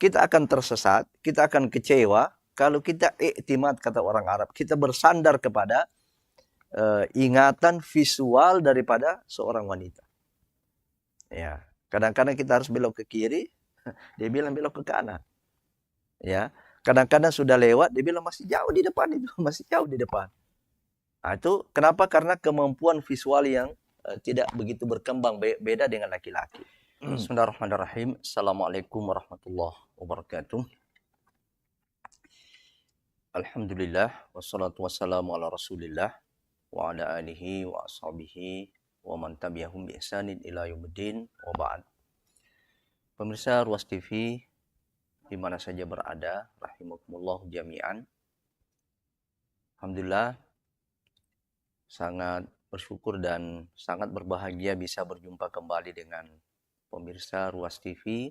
kita akan tersesat, kita akan kecewa kalau kita iktimad, kata orang Arab, kita bersandar kepada ingatan visual daripada seorang wanita. Ya, kadang-kadang kita harus belok ke kiri, dia bilang belok ke kanan. Ya, kadang-kadang sudah lewat, dia bilang masih jauh di depan itu, masih jauh di depan. Nah, itu kenapa? Karena kemampuan visual yang tidak begitu berkembang, beda dengan laki-laki. Bismillahirrahmanirrahim. Assalamualaikum warahmatullahi wabarakatuh. Alhamdulillah, wassalatu wassalamu ala rasulillah, wa ala alihi wa ashabihi, wa man tabi'ahum bi ihsanin ila yaumiddin, wa ba'd. Pemirsa Ruas TV, di mana saja berada, rahimakumullah jami'an. Alhamdulillah, sangat bersyukur dan sangat berbahagia bisa berjumpa kembali dengan pemirsa Ruas TV.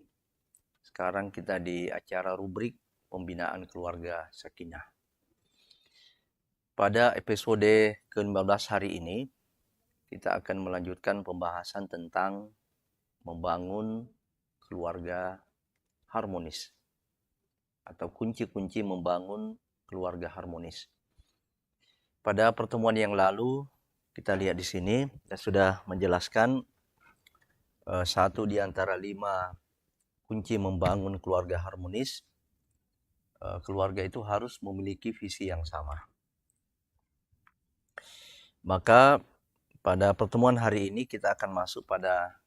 Sekarang kita di acara rubrik Pembinaan Keluarga Sakinah. Pada episode ke-15 hari ini, kita akan melanjutkan pembahasan tentang membangun keluarga harmonis atau kunci-kunci membangun keluarga harmonis. Pada pertemuan yang lalu, kita lihat di sini, saya sudah menjelaskan satu di antara 5 kunci membangun keluarga harmonis. Keluarga itu harus memiliki visi yang sama. Maka pada pertemuan hari ini kita akan masuk pada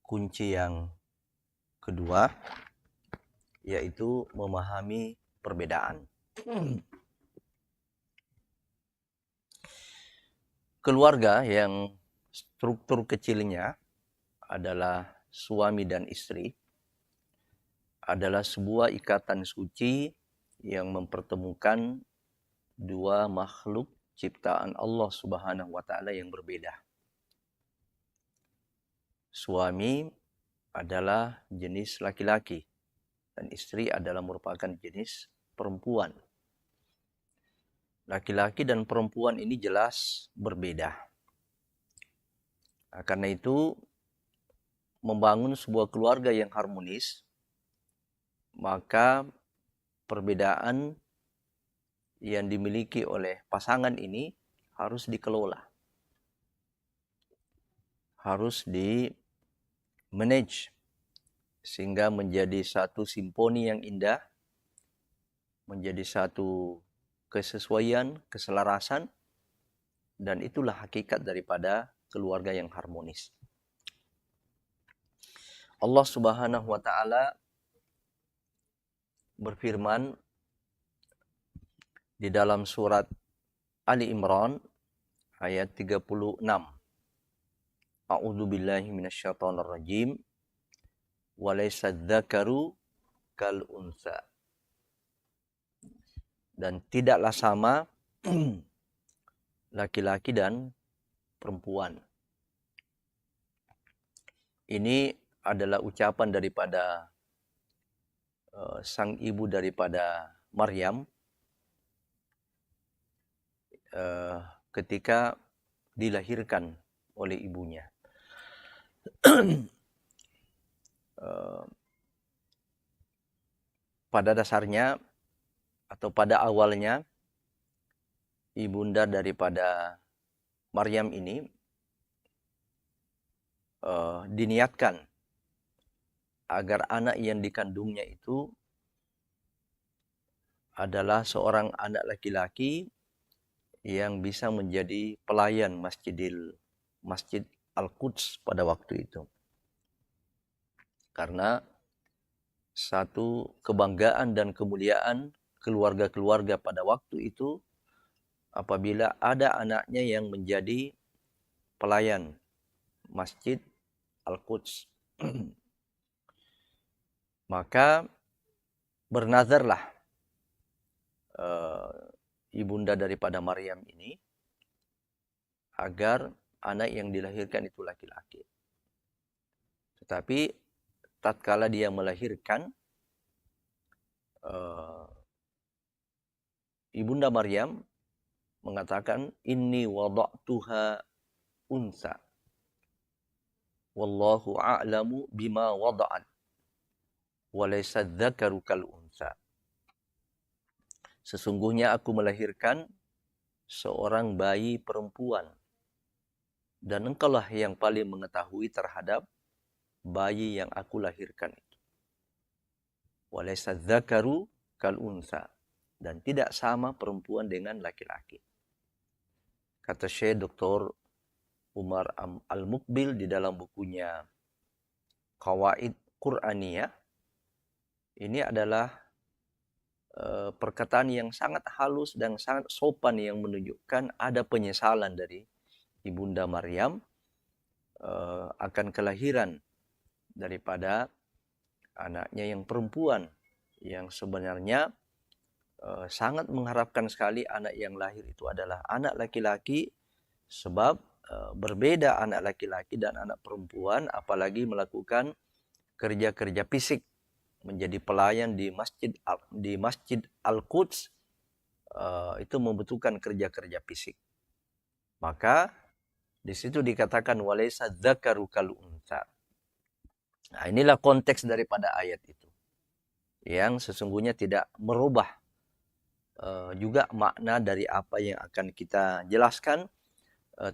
kunci yang kedua, yaitu memahami perbedaan. Keluarga yang struktur kecilnya adalah suami dan istri adalah sebuah ikatan suci yang mempertemukan dua makhluk ciptaan Allah Subhanahu wa taala yang berbeda. Suami adalah jenis laki-laki dan istri adalah merupakan jenis perempuan. Laki-laki dan perempuan ini jelas berbeda. Nah, karena itu membangun sebuah keluarga yang harmonis, maka perbedaan yang dimiliki oleh pasangan ini harus dikelola, harus di-manage sehingga menjadi satu simfoni yang indah, menjadi satu kesesuaian, keselarasan, dan itulah hakikat daripada keluarga yang harmonis. Allah Subhanahu wa taala berfirman di dalam surat Ali Imran ayat 36. A'udzu billahi minasyaitonir rajim. Wa laysa dzakaru kal unsa. Dan tidaklah sama laki-laki dan perempuan. Ini adalah ucapan daripada sang ibu daripada Maryam ketika dilahirkan oleh ibunya. Pada dasarnya atau pada awalnya ibunda daripada Maryam ini diniatkan agar anak yang dikandungnya itu adalah seorang anak laki-laki yang bisa menjadi pelayan Masjid Al-Quds pada waktu itu. Karena satu kebanggaan dan kemuliaan keluarga-keluarga pada waktu itu apabila ada anaknya yang menjadi pelayan Masjid Al-Quds. Maka bernazarlah ibunda daripada Maryam ini agar anak yang dilahirkan itu laki-laki. Tetapi tatkala dia melahirkan, ibunda Maryam mengatakan, inni wada'tuha unsa wallahu a'lamu bima wada'at. walaysa dzakaru kal unsa. Sesungguhnya aku melahirkan seorang bayi perempuan, dan engkaulah yang paling mengetahui terhadap bayi yang aku lahirkan itu. Walaysa dzakaru kal unsa, dan tidak sama perempuan dengan laki-laki. Kata Syekh Dr. Umar Al-Muqbil di dalam bukunya Qawaid Qur'aniyah, ini adalah perkataan yang sangat halus dan sangat sopan yang menunjukkan ada penyesalan dari Ibunda Maryam akan kelahiran daripada anaknya yang perempuan, yang sebenarnya sangat mengharapkan sekali anak yang lahir itu adalah anak laki-laki, sebab berbeda anak laki-laki dan anak perempuan, apalagi melakukan kerja-kerja fisik, menjadi pelayan di Masjid Al-Quds, itu membutuhkan kerja-kerja fisik. Maka di situ dikatakan walaysa dzakaru kal unsa. Nah, inilah konteks daripada ayat itu, yang sesungguhnya tidak merubah juga makna dari apa yang akan kita jelaskan,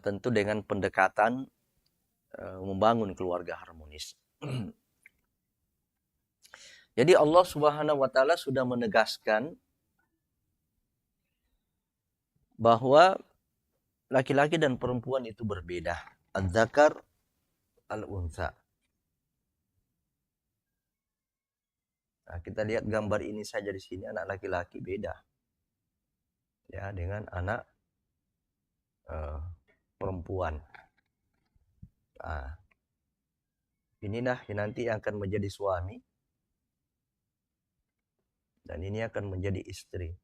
tentu dengan pendekatan membangun keluarga harmonis. Jadi Allah Subhanahu wa taala sudah menegaskan bahwa laki-laki dan perempuan itu berbeda. Az-zakar al-unsa. Nah, kita lihat gambar ini saja di sini, anak laki-laki beda ya dengan anak perempuan. Nah, inilah yang nanti akan menjadi suami dan ini akan menjadi istri.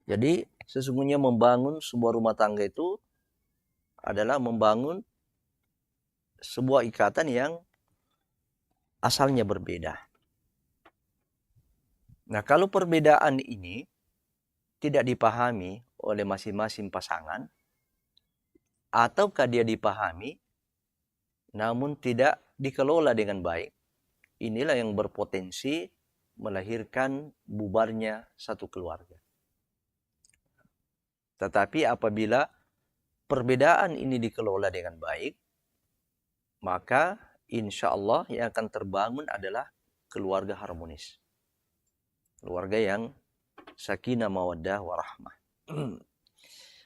Jadi sesungguhnya membangun sebuah rumah tangga itu adalah membangun sebuah ikatan yang asalnya berbeda. Nah, kalau perbedaan ini tidak dipahami oleh masing-masing pasangan, ataukah dia dipahami namun tidak dikelola dengan baik, inilah yang berpotensi melahirkan bubarnya satu keluarga. Tetapi apabila perbedaan ini dikelola dengan baik, maka insya Allah yang akan terbangun adalah keluarga harmonis. Keluarga yang sakinah, mawaddah, warahmah.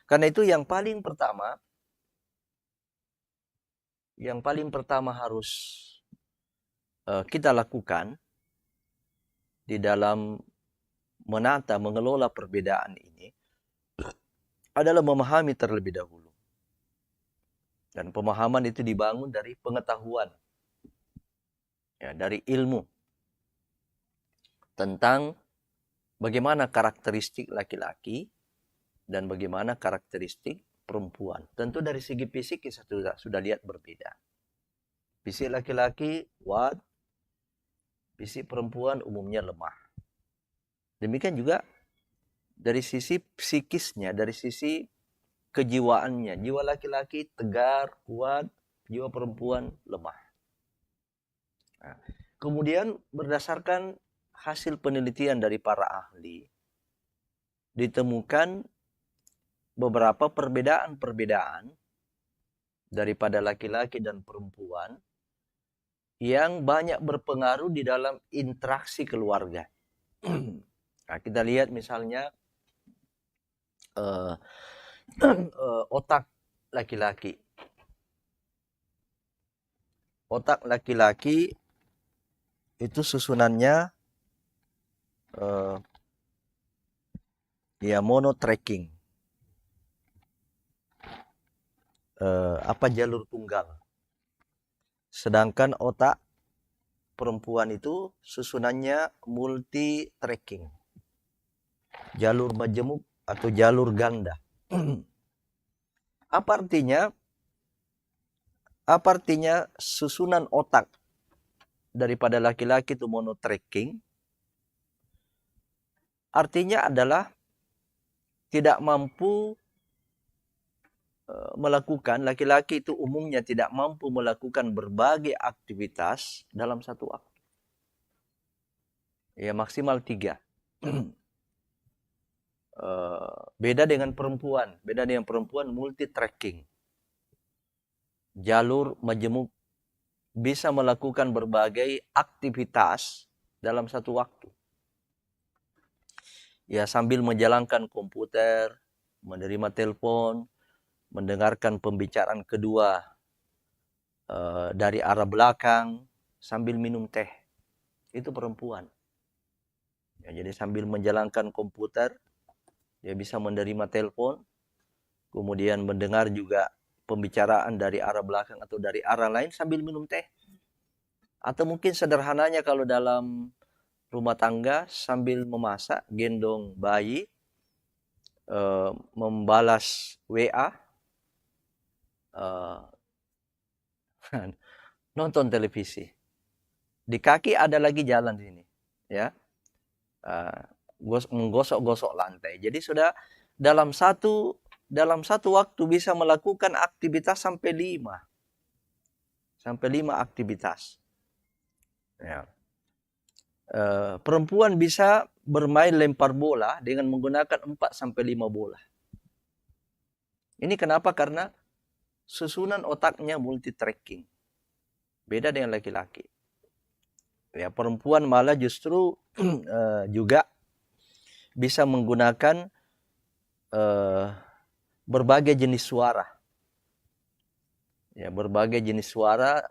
Karena itu yang paling pertama harus kita lakukan di dalam menata, mengelola perbedaan ini adalah memahami terlebih dahulu. Dan pemahaman itu dibangun dari pengetahuan, ya, dari ilmu tentang bagaimana karakteristik laki-laki dan bagaimana karakteristik perempuan. Tentu dari segi fisik kita sudah lihat berbeda. Fisik laki-laki kuat, fisik perempuan umumnya lemah. Demikian juga dari sisi psikisnya, dari sisi kejiwaannya. Jiwa laki-laki tegar, kuat, jiwa perempuan lemah. Nah, kemudian berdasarkan hasil penelitian dari para ahli, ditemukan beberapa perbedaan-perbedaan daripada laki-laki dan perempuan yang banyak berpengaruh di dalam interaksi keluarga. Nah, kita lihat misalnya otak laki-laki. Otak laki-laki itu susunannya ya monotracking. Jalur tunggal. Sedangkan otak perempuan itu susunannya multi-tracking. Jalur majemuk atau jalur ganda. Apa artinya susunan otak daripada laki-laki itu monotracking? Artinya adalah tidak mampu melakukan, laki-laki itu umumnya tidak mampu melakukan berbagai aktivitas dalam satu waktu. Ya maksimal 3. Beda dengan perempuan. Beda dengan perempuan multi tracking. Jalur majemuk, bisa melakukan berbagai aktivitas dalam satu waktu. Ya sambil menjalankan komputer, menerima telepon, mendengarkan pembicaraan kedua dari arah belakang, sambil minum teh. Itu perempuan. Ya, jadi sambil menjalankan komputer, dia bisa menerima telepon, kemudian mendengar juga pembicaraan dari arah belakang atau dari arah lain sambil minum teh. Atau mungkin sederhananya kalau dalam rumah tangga sambil memasak, gendong bayi, membalas WA, nonton televisi. Di kaki ada lagi jalan di sini, ya, menggosok-gosok lantai. Jadi sudah dalam satu waktu bisa melakukan aktivitas sampai 5 aktivitas. Ya. Perempuan bisa bermain lempar bola dengan menggunakan 4-5 bola. Ini kenapa? Karena susunan otaknya multi tracking. Beda dengan laki-laki. Ya, perempuan malah justru juga bisa menggunakan berbagai jenis suara. Ya, berbagai jenis suara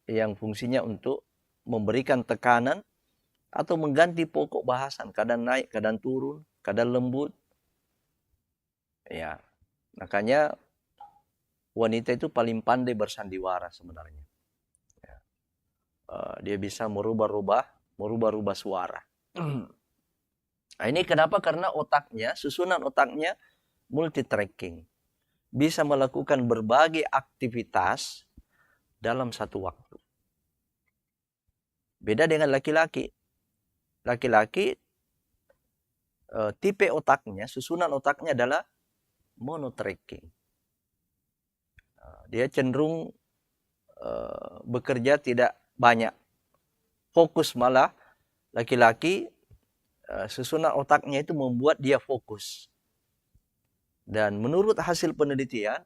yang fungsinya untuk memberikan tekanan atau mengganti pokok bahasan, kadang naik, kadang turun, kadang lembut. Ya, makanya wanita itu paling pandai bersandiwara sebenarnya. Ya. Dia bisa merubah-rubah suara. Nah, ini kenapa? Karena otaknya, susunan otaknya multi tracking. Bisa melakukan berbagai aktivitas dalam satu waktu. Beda dengan laki-laki. Laki-laki tipe otaknya, susunan otaknya adalah monotracking. Dia cenderung bekerja tidak banyak. Fokus malah laki-laki, susunan otaknya itu membuat dia fokus. Dan menurut hasil penelitian,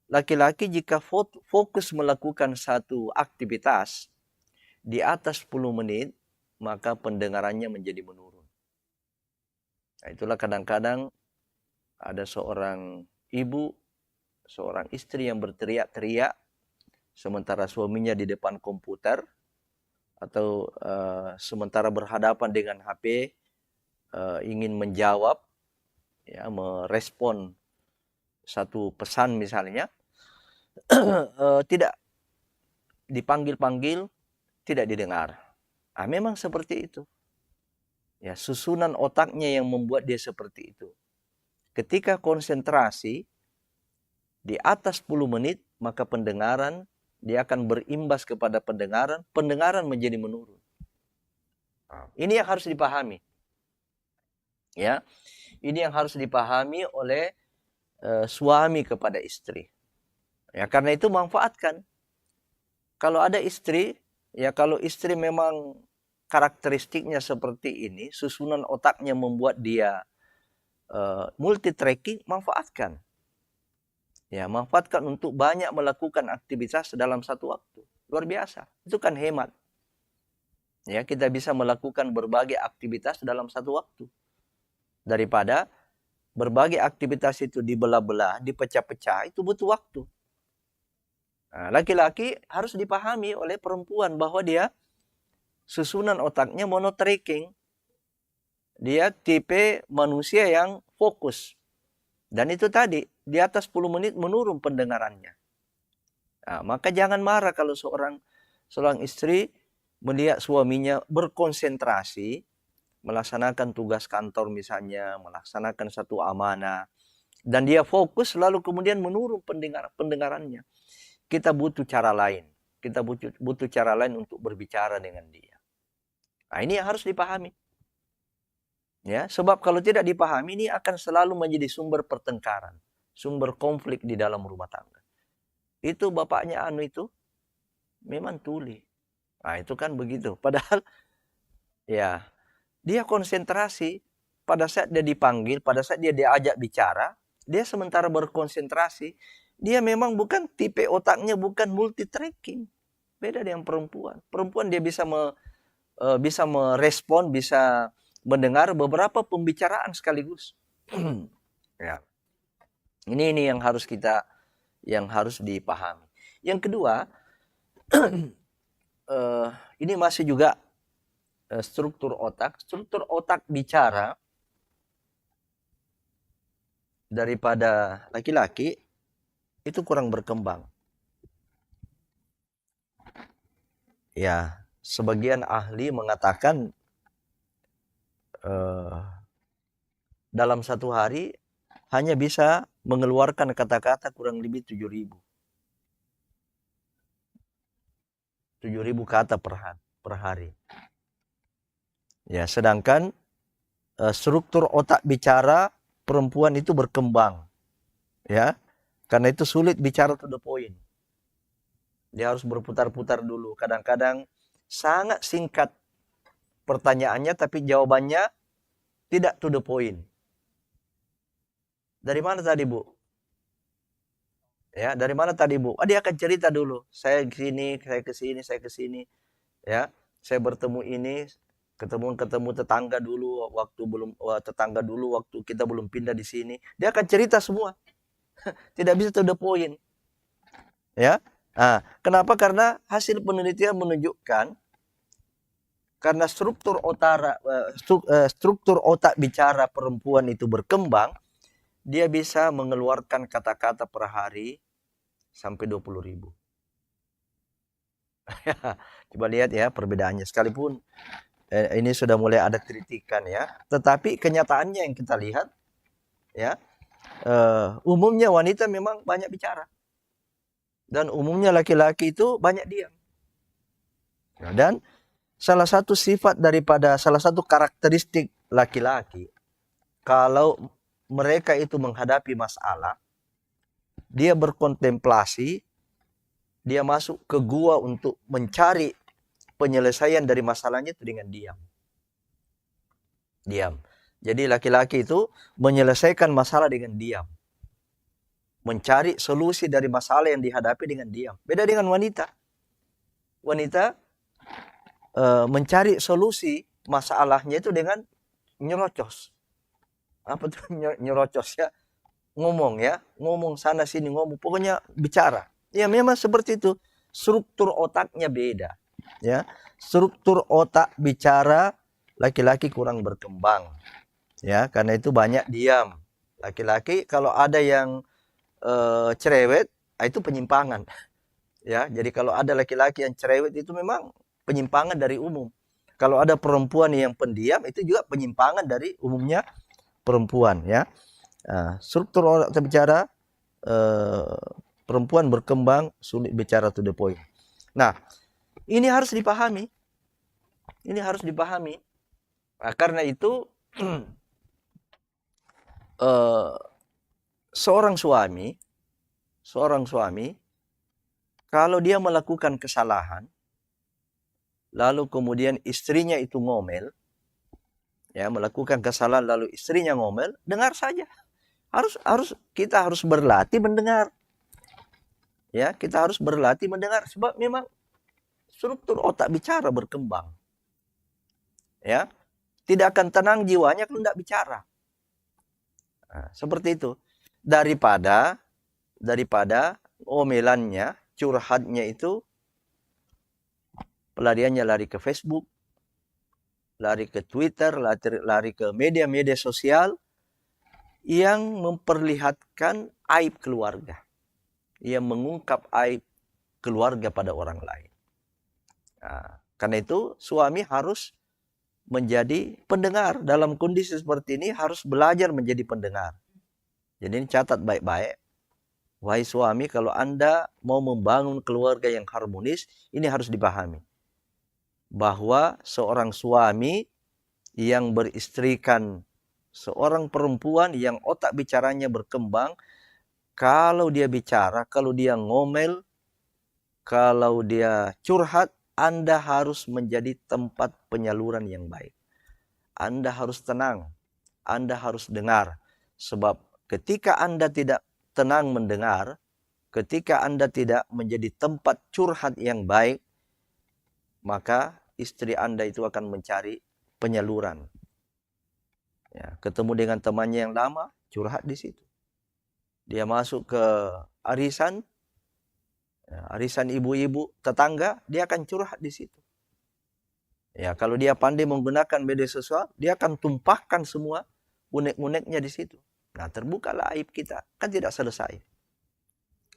laki-laki jika fokus melakukan satu aktivitas di atas 10 menit, maka pendengarannya menjadi menurun. Nah, itulah kadang-kadang ada seorang ibu, seorang istri yang berteriak-teriak sementara suaminya di depan komputer, atau sementara berhadapan dengan HP, ingin menjawab, ya, merespon satu pesan misalnya, tidak dipanggil-panggil, tidak didengar. Memang seperti itu. Ya, susunan otaknya yang membuat dia seperti itu. Ketika konsentrasi di atas 10 menit, maka pendengaran, dia akan berimbas kepada pendengaran menjadi menurun. Ini yang harus dipahami. Ya, ini yang harus dipahami oleh suami kepada istri. Ya, karena itu manfaatkan. Kalau ada istri, ya kalau istri memang karakteristiknya seperti ini, susunan otaknya membuat dia multi tracking, manfaatkan. Ya, manfaatkan untuk banyak melakukan aktivitas dalam satu waktu. Luar biasa. Itu kan hemat. Ya, kita bisa melakukan berbagai aktivitas dalam satu waktu. Daripada berbagai aktivitas itu dibelah-belah, dipecah-pecah, itu butuh waktu. Nah, laki-laki harus dipahami oleh perempuan bahwa dia susunan otaknya monotracking. Dia tipe manusia yang fokus. Dan itu tadi, di atas 10 menit menurun pendengarannya. Nah, maka jangan marah kalau seorang istri melihat suaminya berkonsentrasi, melaksanakan tugas kantor misalnya, melaksanakan satu amanah, dan dia fokus lalu kemudian menurun pendengarannya. Kita butuh cara lain. Kita butuh cara lain untuk berbicara dengan dia. Nah, ini yang harus dipahami. Ya, sebab kalau tidak dipahami, ini akan selalu menjadi sumber pertengkaran. sumber konflik di dalam rumah tangga. Itu bapaknya itu memang tuli. Nah, itu kan begitu. Padahal ya, dia konsentrasi pada saat dia dipanggil, pada saat dia diajak bicara, dia sementara berkonsentrasi, dia memang bukan tipe otaknya bukan multitasking. Beda dengan perempuan. Perempuan dia bisa merespon, bisa mendengar beberapa pembicaraan sekaligus. Ya. Ini yang harus dipahami. Yang kedua, ini masih juga struktur otak. Struktur otak bicara daripada laki-laki itu kurang berkembang. Ya, sebagian ahli mengatakan dalam satu hari hanya bisa mengeluarkan kata-kata kurang lebih 7.000 kata per hari. Ya, sedangkan struktur otak bicara perempuan itu berkembang. Ya. Karena itu sulit bicara to the point. Dia harus berputar-putar dulu. Kadang-kadang sangat singkat pertanyaannya tapi jawabannya tidak to the point. Dari mana tadi, Bu? Ya, dari mana tadi, Bu? Dia akan cerita dulu. Saya kesini, saya kesini, saya kesini. Ya, saya bertemu ini, ketemu tetangga dulu waktu kita belum pindah di sini. Dia akan cerita semua. Tidak bisa to the point. Ya. Nah, kenapa? Karena hasil penelitian menunjukkan karena struktur otak bicara perempuan itu berkembang, dia bisa mengeluarkan kata-kata per hari sampai 20.000. Coba lihat ya perbedaannya. Sekalipun ini sudah mulai ada kritikan ya, tetapi kenyataannya yang kita lihat ya, umumnya wanita memang banyak bicara dan umumnya laki-laki itu banyak diam. Dan salah satu karakteristik laki-laki, kalau mereka itu menghadapi masalah, dia berkontemplasi, dia masuk ke gua untuk mencari penyelesaian dari masalahnya itu dengan diam. Diam. Jadi laki-laki itu menyelesaikan masalah dengan diam. Mencari solusi dari masalah yang dihadapi dengan diam. Beda dengan wanita. Wanita mencari solusi masalahnya itu dengan nyerocos. Apa tuh nyerocos ya? Ngomong sana sini, pokoknya bicara. Ya memang seperti itu. Struktur otaknya beda. Ya, struktur otak bicara laki-laki kurang berkembang. Ya, karena itu banyak diam. Laki-laki kalau ada yang cerewet, itu penyimpangan. Ya, jadi kalau ada laki-laki yang cerewet itu memang penyimpangan dari umum. Kalau ada perempuan yang pendiam itu juga penyimpangan dari umumnya perempuan ya. Struktur otak bicara perempuan berkembang, sulit bicara to the point. Nah, ini harus dipahami. Ini harus dipahami. Nah, karena itu seorang suami kalau dia melakukan kesalahan lalu kemudian istrinya itu ngomel, ya, melakukan kesalahan lalu istrinya ngomel, dengar saja. Kita harus berlatih mendengar. Ya, kita harus berlatih mendengar sebab memang struktur otak bicara berkembang. Ya. Tidak akan tenang jiwanya kalau tidak bicara. Nah, seperti itu. Daripada omelannya, curhatnya itu pelariannya lari ke Facebook, lari ke Twitter, lari ke media-media sosial yang memperlihatkan aib keluarga. Yang mengungkap aib keluarga pada orang lain. Nah, karena itu suami harus menjadi pendengar. Dalam kondisi seperti ini harus belajar menjadi pendengar. Jadi ini catat baik-baik. Wahai suami, kalau Anda mau membangun keluarga yang harmonis, ini harus dipahami. Bahwa seorang suami yang beristrikan seorang perempuan yang otak bicaranya berkembang, Kalau dia bicara, kalau dia ngomel, kalau dia curhat, Anda harus menjadi tempat penyaluran yang baik. Anda harus tenang, Anda harus dengar. Sebab ketika Anda tidak tenang mendengar, ketika Anda tidak menjadi tempat curhat yang baik, maka istri Anda itu akan mencari penyaluran. Ya, ketemu dengan temannya yang lama, curhat di situ. Dia masuk ke arisan, arisan ibu-ibu tetangga, dia akan curhat di situ. Ya, kalau dia pandai menggunakan media sosial, dia akan tumpahkan semua unek-uneknya di situ. Nah, terbukalah aib kita, kan tidak selesai.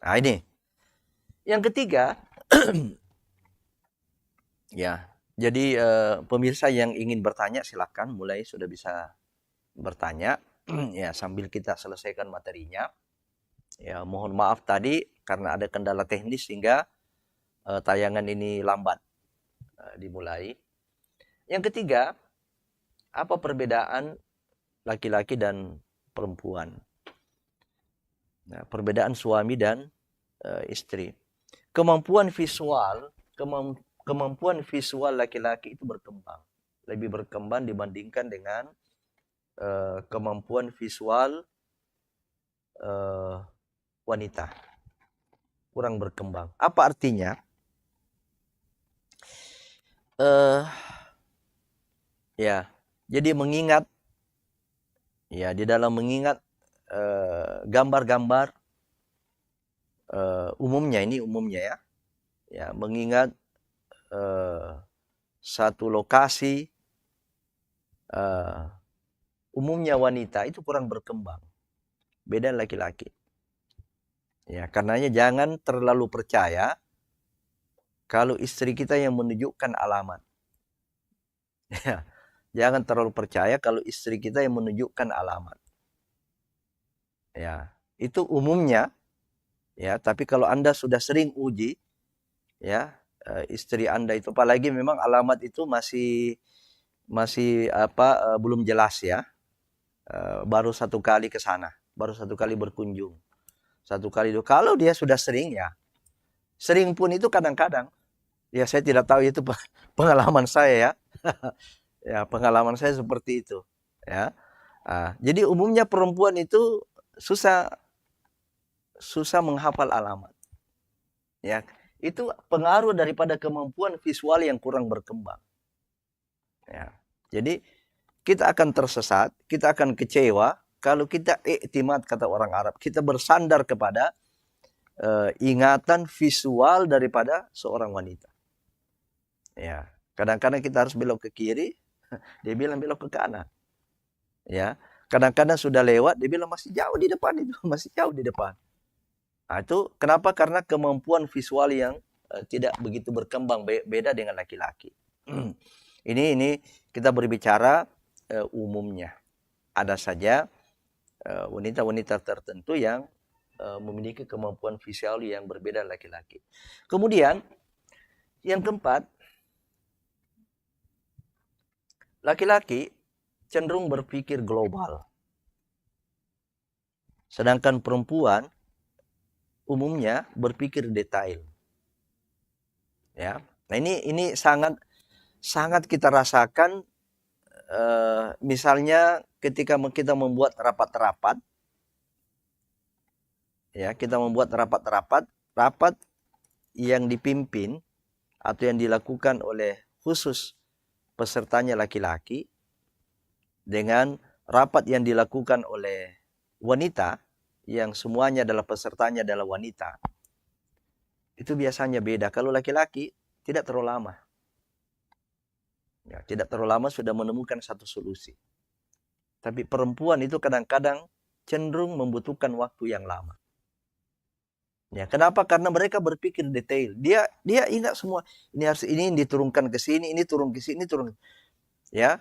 Nah, ini. Yang ketiga, ya, jadi pemirsa yang ingin bertanya silakan mulai sudah bisa bertanya ya sambil kita selesaikan materinya. Ya, mohon maaf tadi karena ada kendala teknis sehingga tayangan ini lambat dimulai. Yang ketiga, apa perbedaan laki-laki dan perempuan? Nah, perbedaan suami dan istri. Kemampuan visual laki-laki itu berkembang, lebih berkembang dibandingkan dengan kemampuan visual wanita, kurang berkembang. Apa artinya? Ya, jadi mengingat, ya di dalam mengingat gambar-gambar umumnya ya, ya mengingat satu lokasi umumnya wanita itu kurang berkembang, beda laki-laki. Ya, karenanya jangan terlalu percaya kalau istri kita yang menunjukkan alamat. Ya, jangan terlalu percaya kalau istri kita yang menunjukkan alamat. Ya, itu umumnya. Ya, tapi kalau Anda sudah sering uji, ya istri Anda itu, apalagi memang alamat itu masih belum jelas ya. Baru satu kali ke sana, baru satu kali berkunjung, satu kali itu. Kalau dia sudah sering ya, sering pun itu kadang-kadang, ya saya tidak tahu itu pengalaman saya ya. Ya, pengalaman saya seperti itu. Ya, jadi umumnya perempuan itu susah menghafal alamat. Ya, itu pengaruh daripada kemampuan visual yang kurang berkembang. Ya, jadi kita akan tersesat, kita akan kecewa kalau kita iktimad, kata orang Arab, kita bersandar kepada ingatan visual daripada seorang wanita. Ya, kadang-kadang kita harus belok ke kiri, dia bilang belok ke kanan. Ya, kadang-kadang sudah lewat, dia bilang masih jauh di depan itu, masih jauh di depan. Nah, itu kenapa? Karena kemampuan visual yang tidak begitu berkembang, beda dengan laki-laki. Ini kita berbicara umumnya. Ada saja wanita-wanita tertentu yang memiliki kemampuan visual yang berbeda laki-laki. Kemudian yang keempat, laki-laki cenderung berpikir global. Sedangkan perempuan umumnya berpikir detail. Ya. Nah, ini sangat kita rasakan misalnya ketika kita membuat rapat-rapat, ya kita membuat rapat yang dipimpin atau yang dilakukan oleh khusus pesertanya laki-laki dengan rapat yang dilakukan oleh wanita yang semuanya adalah pesertanya adalah wanita, itu biasanya beda. Kalau laki-laki tidak terlalu lama. Ya, tidak terlalu lama sudah menemukan satu solusi. Tapi perempuan itu kadang-kadang cenderung membutuhkan waktu yang lama. Ya, kenapa? Karena mereka berpikir detail. Dia ingat semua. Ini harus ini diturunkan ke sini, ini turun ke sini, turun. Ya,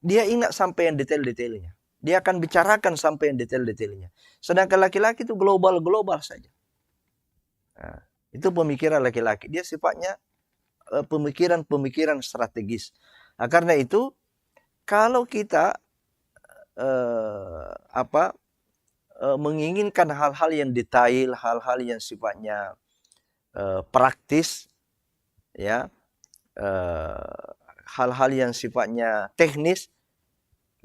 dia ingat sampai yang detail-detailnya. Dia akan bicarakan sampai yang detail-detailnya. Sedangkan laki-laki itu global saja. Nah, itu pemikiran laki-laki. Dia sifatnya pemikiran strategis. Nah, karena itu kalau kita menginginkan hal-hal yang detail, hal-hal yang sifatnya praktis, ya, hal-hal yang sifatnya teknis,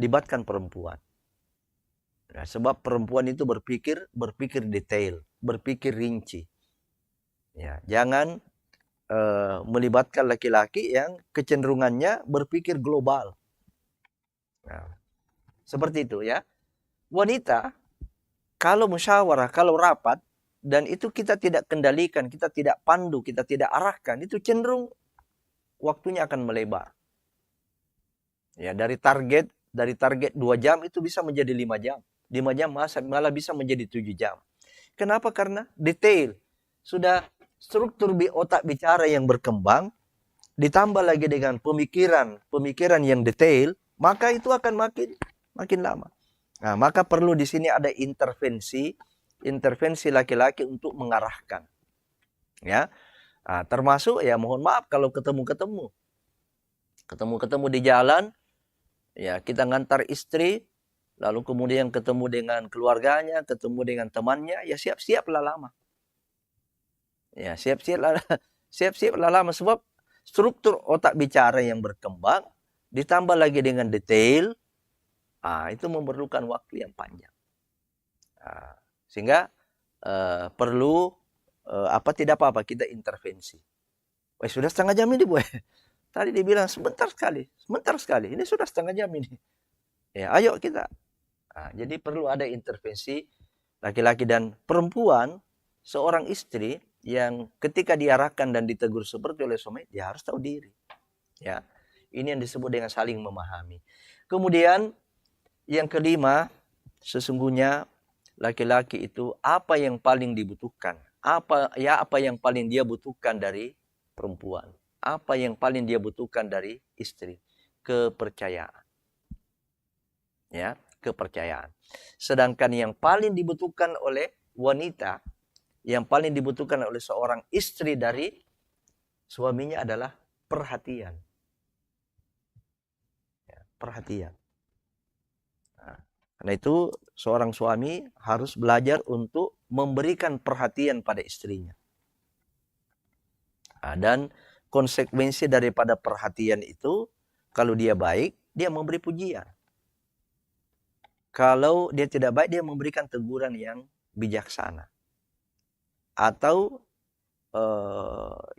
libatkan perempuan. Nah, sebab perempuan itu berpikir detail, berpikir rinci. Ya, jangan melibatkan laki-laki yang kecenderungannya berpikir global. Nah, seperti itu ya. Wanita kalau musyawarah, kalau rapat, dan itu kita tidak kendalikan, kita tidak pandu, kita tidak arahkan, itu cenderung waktunya akan melebar. Ya, dari target 2 jam itu bisa menjadi 5 jam. 5 jam malah bisa menjadi 7 jam. Kenapa? Karena detail. Sudah struktur otak bicara yang berkembang, ditambah lagi dengan pemikiran yang detail, maka itu akan makin lama. Nah, maka perlu di sini ada intervensi laki-laki untuk mengarahkan. Ya. Nah, termasuk ya mohon maaf kalau ketemu di jalan, ya kita ngantar istri, lalu kemudian ketemu dengan keluarganya, ketemu dengan temannya, ya siap-siaplah lama. Ya, siap-siaplah lama sebab struktur otak bicara yang berkembang ditambah lagi dengan detail, itu memerlukan waktu yang panjang. Sehingga perlu tidak apa-apa kita intervensi. Sudah setengah jam ini, Bu. Tadi dibilang sebentar sekali. Ini sudah setengah jam ini. Ya, ayo kita. Jadi perlu ada intervensi laki-laki dan perempuan, seorang istri yang ketika diarahkan dan ditegur seperti oleh suami, dia harus tahu diri. Ya. Ini yang disebut dengan saling memahami. Kemudian yang kelima, sesungguhnya laki-laki itu apa yang paling dibutuhkan? Apa yang paling dia butuhkan dari perempuan? Apa yang paling dia butuhkan dari istri? Kepercayaan. Ya, kepercayaan. Sedangkan yang paling dibutuhkan oleh wanita, yang paling dibutuhkan oleh seorang istri dari suaminya adalah perhatian. Ya, perhatian. Nah, karena itu seorang suami harus belajar untuk memberikan perhatian pada istrinya. Dan konsekuensi daripada perhatian itu, kalau dia baik, dia memberi pujian. Kalau dia tidak baik, dia memberikan teguran yang bijaksana. Atau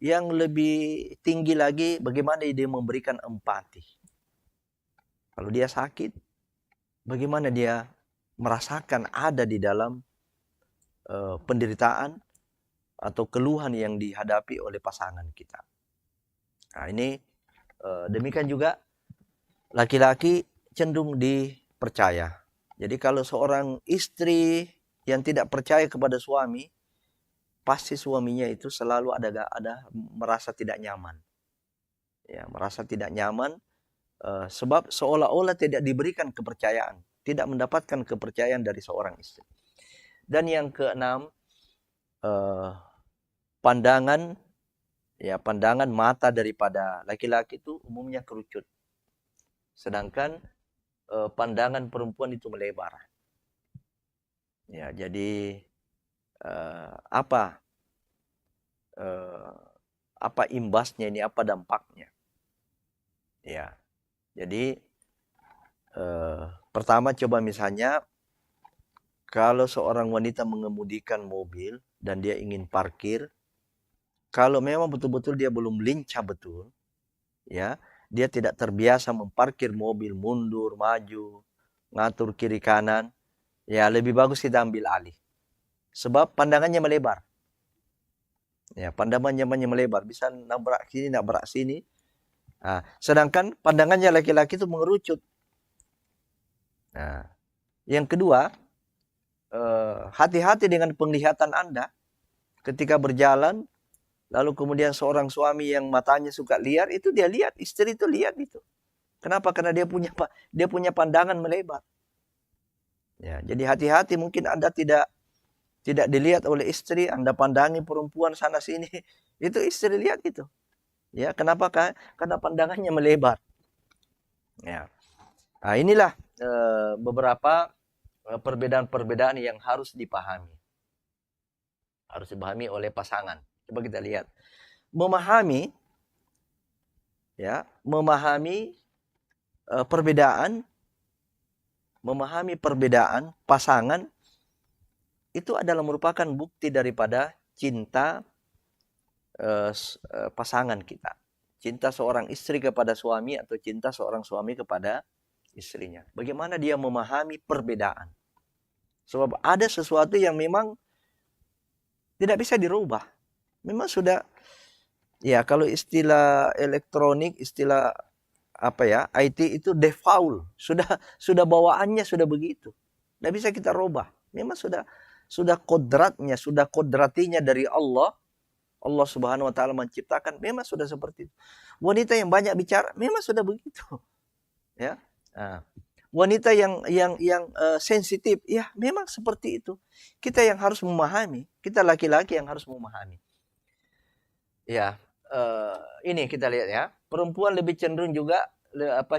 yang lebih tinggi lagi, bagaimana dia memberikan empati. Kalau dia sakit, bagaimana dia merasakan ada di dalam penderitaan atau keluhan yang dihadapi oleh pasangan kita. Nah, ini demikian juga laki-laki cenderung dipercaya. Jadi kalau seorang istri yang tidak percaya kepada suami, pasti suaminya itu selalu ada merasa tidak nyaman. Ya, merasa tidak nyaman sebab seolah-olah tidak diberikan kepercayaan, tidak mendapatkan kepercayaan dari seorang istri. Dan yang keenam, pandangan mata daripada laki-laki itu umumnya kerucut. Sedangkan pandangan perempuan itu melebar. Ya, jadi apa imbasnya ini, apa dampaknya? Ya, jadi pertama coba misalnya kalau seorang wanita mengemudikan mobil dan dia ingin parkir, kalau memang betul-betul dia belum lincah betul, ya, dia tidak terbiasa memparkir mobil mundur, maju, ngatur kiri kanan, ya lebih bagus kita ambil alih. Sebab pandangannya melebar. Ya, pandangannya melebar, bisa nabrak sini. Nah, sedangkan pandangannya laki-laki itu mengerucut. Nah, yang kedua, hati-hati dengan penglihatan Anda ketika berjalan. Lalu kemudian seorang suami yang matanya suka liar, itu dia lihat, istri itu lihat itu. Kenapa? Karena dia punya pandangan melebar. Ya, jadi hati-hati, mungkin Anda tidak dilihat oleh istri, Anda pandangi perempuan sana sini, itu istri lihat itu. Ya, kenapa? Karena pandangannya melebar. Ya. Nah, inilah beberapa perbedaan-perbedaan yang harus dipahami. Harus dipahami oleh pasangan. Coba kita lihat. Memahami perbedaan, memahami perbedaan pasangan itu adalah merupakan bukti daripada cinta pasangan kita. Cinta seorang istri kepada suami atau cinta seorang suami kepada istrinya. Bagaimana dia memahami perbedaan. Sebab ada sesuatu yang memang tidak bisa dirubah. Memang sudah, ya kalau istilah elektronik, istilah IT itu default. Sudah bawaannya sudah begitu. Tidak bisa kita rubah. Memang sudah kodratnya, sudah kodratinya dari Allah. Allah Subhanahu wa taala menciptakan memang sudah seperti itu. Wanita yang banyak bicara memang sudah begitu. Ya. Nah, wanita yang sensitif, ya memang seperti itu. Kita yang harus memahami, kita laki-laki yang harus memahami. Ya, ini kita lihat ya. Perempuan lebih cenderung juga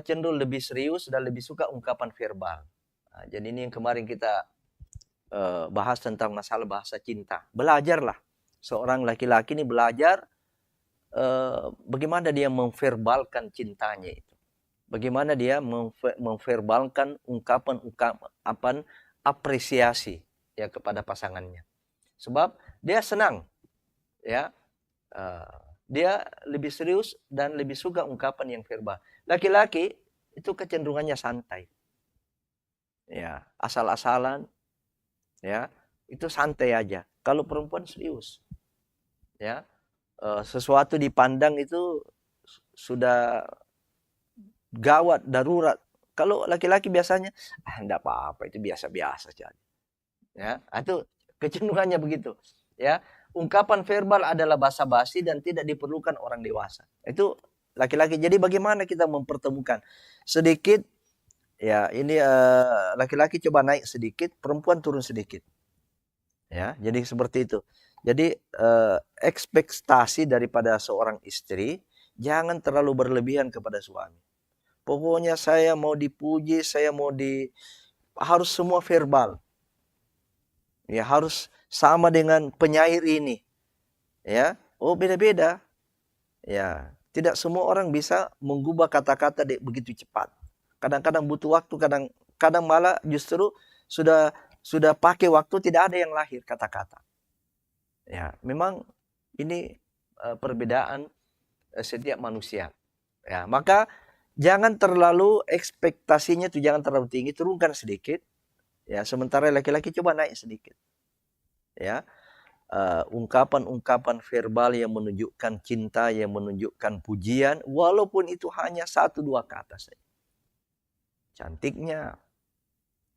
cenderung lebih serius dan lebih suka ungkapan verbal. Nah, jadi ini yang kemarin kita bahas tentang masalah bahasa cinta. Belajarlah. Seorang laki-laki ini belajar bagaimana dia memverbalkan cintanya itu. Bagaimana dia memverbalkan ungkapan apresiasi ya kepada pasangannya. Sebab dia senang ya. Dia lebih serius dan lebih suka ungkapan yang verbal. Laki-laki itu kecenderungannya santai. Ya, asal-asalan ya, itu santai aja. Kalau perempuan serius. Ya, sesuatu dipandang itu sudah gawat, darurat. Kalau laki-laki biasanya enggak apa-apa, itu biasa-biasa saja. Ya, itu kecenderungannya begitu. Ya, ungkapan verbal adalah basa-basi dan tidak diperlukan orang dewasa. Itu laki-laki. Jadi bagaimana kita mempertemukan sedikit? Ya, ini laki-laki coba naik sedikit, perempuan turun sedikit. Ya, jadi seperti itu. Jadi ekspektasi daripada seorang istri jangan terlalu berlebihan kepada suami. Pokoknya saya mau dipuji, harus semua verbal. Ya, harus sama dengan penyair ini. Ya, beda-beda. Ya, tidak semua orang bisa mengubah kata-kata begitu cepat. Kadang-kadang butuh waktu, kadang malah justru sudah pakai waktu tidak ada yang lahir kata-kata. Ya, memang ini perbedaan setiap manusia. Ya, maka jangan terlalu ekspektasinya itu jangan terlalu tinggi, turunkan sedikit. Ya, sementara laki-laki coba naik sedikit. Ya, ungkapan-ungkapan verbal yang menunjukkan cinta, yang menunjukkan pujian, walaupun itu hanya 1-2 kata saja. Cantiknya,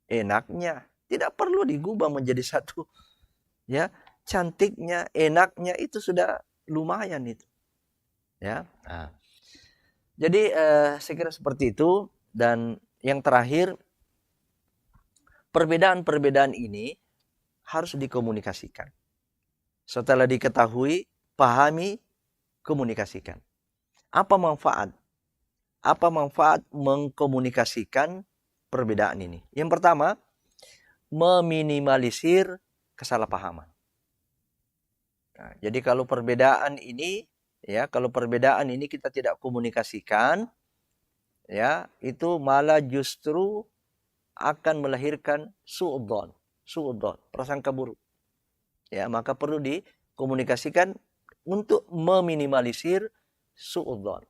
enaknya, tidak perlu digubah menjadi satu. Ya, cantiknya, enaknya itu sudah lumayan itu. Ya. Nah. Jadi saya kira seperti itu. Dan yang terakhir, perbedaan-perbedaan ini harus dikomunikasikan. Setelah diketahui, pahami, komunikasikan. Apa manfaat? Apa manfaat mengkomunikasikan perbedaan ini? Yang pertama, meminimalisir kesalahpahaman. Nah, jadi kalau perbedaan ini kita tidak komunikasikan, ya, itu malah justru akan melahirkan su'udzon, prasangka buruk. Ya, maka perlu dikomunikasikan untuk meminimalisir su'udzon,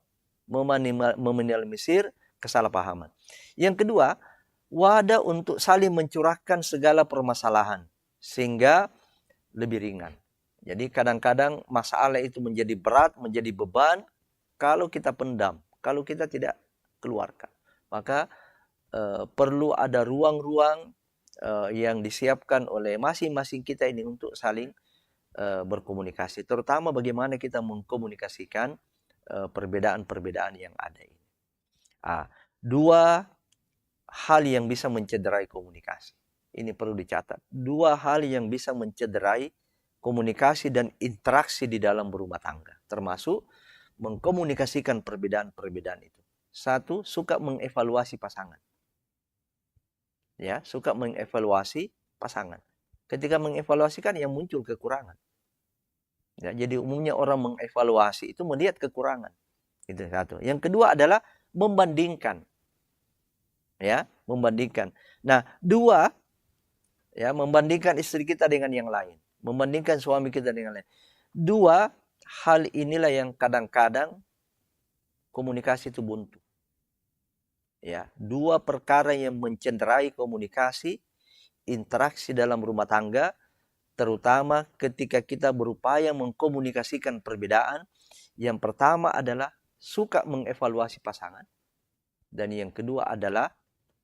meminimalisir kesalahpahaman. Yang kedua, wadah untuk saling mencurahkan segala permasalahan sehingga lebih ringan. Jadi kadang-kadang masalah itu menjadi berat, menjadi beban kalau kita pendam, kalau kita tidak keluarkan. Maka perlu ada ruang-ruang yang disiapkan oleh masing-masing kita ini untuk saling berkomunikasi. Terutama bagaimana kita mengkomunikasikan perbedaan-perbedaan yang ada ini. 2 hal yang bisa mencederai komunikasi. Ini perlu dicatat. 2 hal yang bisa mencederai komunikasi dan interaksi di dalam berumah tangga. Termasuk mengkomunikasikan perbedaan-perbedaan itu. 1, suka mengevaluasi pasangan. Ya, suka mengevaluasi pasangan. Ketika mengevaluasikan yang muncul kekurangan. Ya, jadi umumnya orang mengevaluasi itu melihat kekurangan. Itu satu. Yang kedua adalah membandingkan. Ya, membandingkan. Nah, dua, ya, membandingkan istri kita dengan yang lain, membandingkan suami kita dengan lain. Dua hal inilah yang kadang-kadang komunikasi itu buntu. Ya, dua perkara yang mencederai komunikasi, interaksi dalam rumah tangga, terutama ketika kita berupaya mengkomunikasikan perbedaan. Yang pertama adalah suka mengevaluasi pasangan, dan yang kedua adalah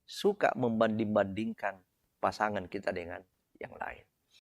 suka membanding-bandingkan pasangan kita dengan yang lain.